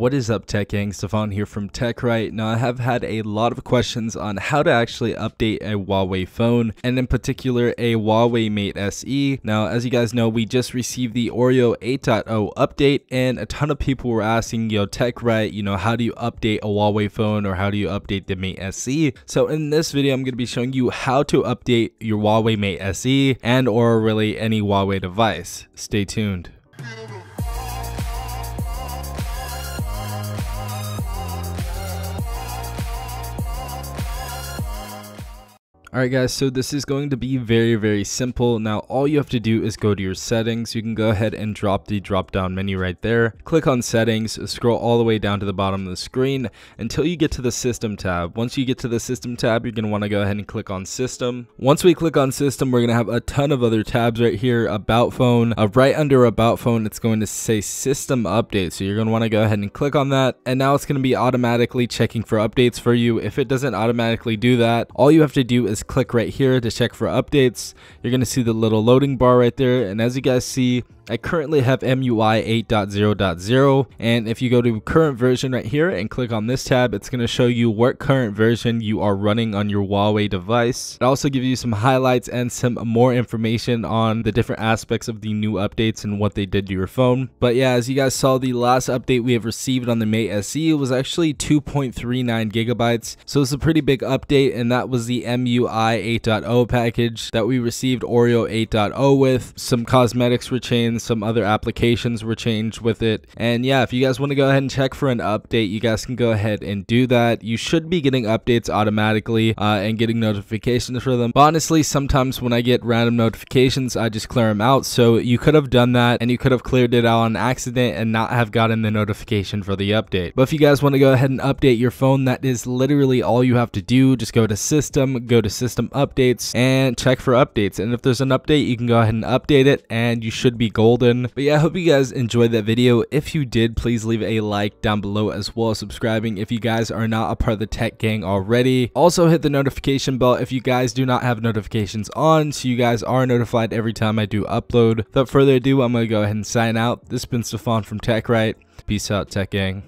What is up, Tech Gang? Stefan here from TechRight. Now, I have had a lot of questions on how to actually update a Huawei phone, and in particular a Huawei Mate SE. Now, as you guys know, we just received the Oreo 8.0 update, and a ton of people were asking, TechRight, how do you update a Huawei phone, or how do you update the Mate SE? So in this video, I'm going to be showing you how to update your Huawei Mate SE and or really any Huawei device. Stay tuned. Alright guys, so this is going to be very simple. Now all you have to do is go to your settings. You can go ahead and drop the drop down menu right there. Click on settings, scroll all the way down to the bottom of the screen until you get to the system tab. Once you get to the system tab, you're going to want to go ahead and click on system. Once we click on system, we're going to have a ton of other tabs right here. About phone, right under about phone, it's going to say system update. So you're going to want to go ahead and click on that. And now it's going to be automatically checking for updates for you. If it doesn't automatically do that, all you have to do is click right here to check for updates. You're going to see the little loading bar right there, and as you guys see, I currently have MUI 8.0.0, and if you go to current version right here and click on this tab, it's going to show you what current version you are running on your Huawei device. It also gives you some highlights and some more information on the different aspects of the new updates and what they did to your phone. But yeah, as you guys saw, the last update we have received on the Mate SE was actually 2.39 gigabytes, so it's a pretty big update, and that was the MUI 8.0 package that we received Oreo 8.0 with. Some cosmetics were changed, some other applications were changed with it, and yeah, if you guys want to go ahead and check for an update, you guys can go ahead and do that. You should be getting updates automatically and getting notifications for them, but honestly, sometimes when I get random notifications, I just clear them out. So you could have done that, and you could have cleared it out on accident and not have gotten the notification for the update. But if you guys want to go ahead and update your phone, that is literally all you have to do. Just go to system updates and check for updates, and if there's an update, you can go ahead and update it and you should be golden. But yeah, I hope you guys enjoyed that video. If you did, please leave a like down below, as well as subscribing if you guys are not a part of the Tech Gang already. Also hit the notification bell if you guys do not have notifications on, so you guys are notified every time I do upload. Without further ado, I'm going to go ahead and sign out. This has been Stefan from TechRight. Peace out, Tech Gang.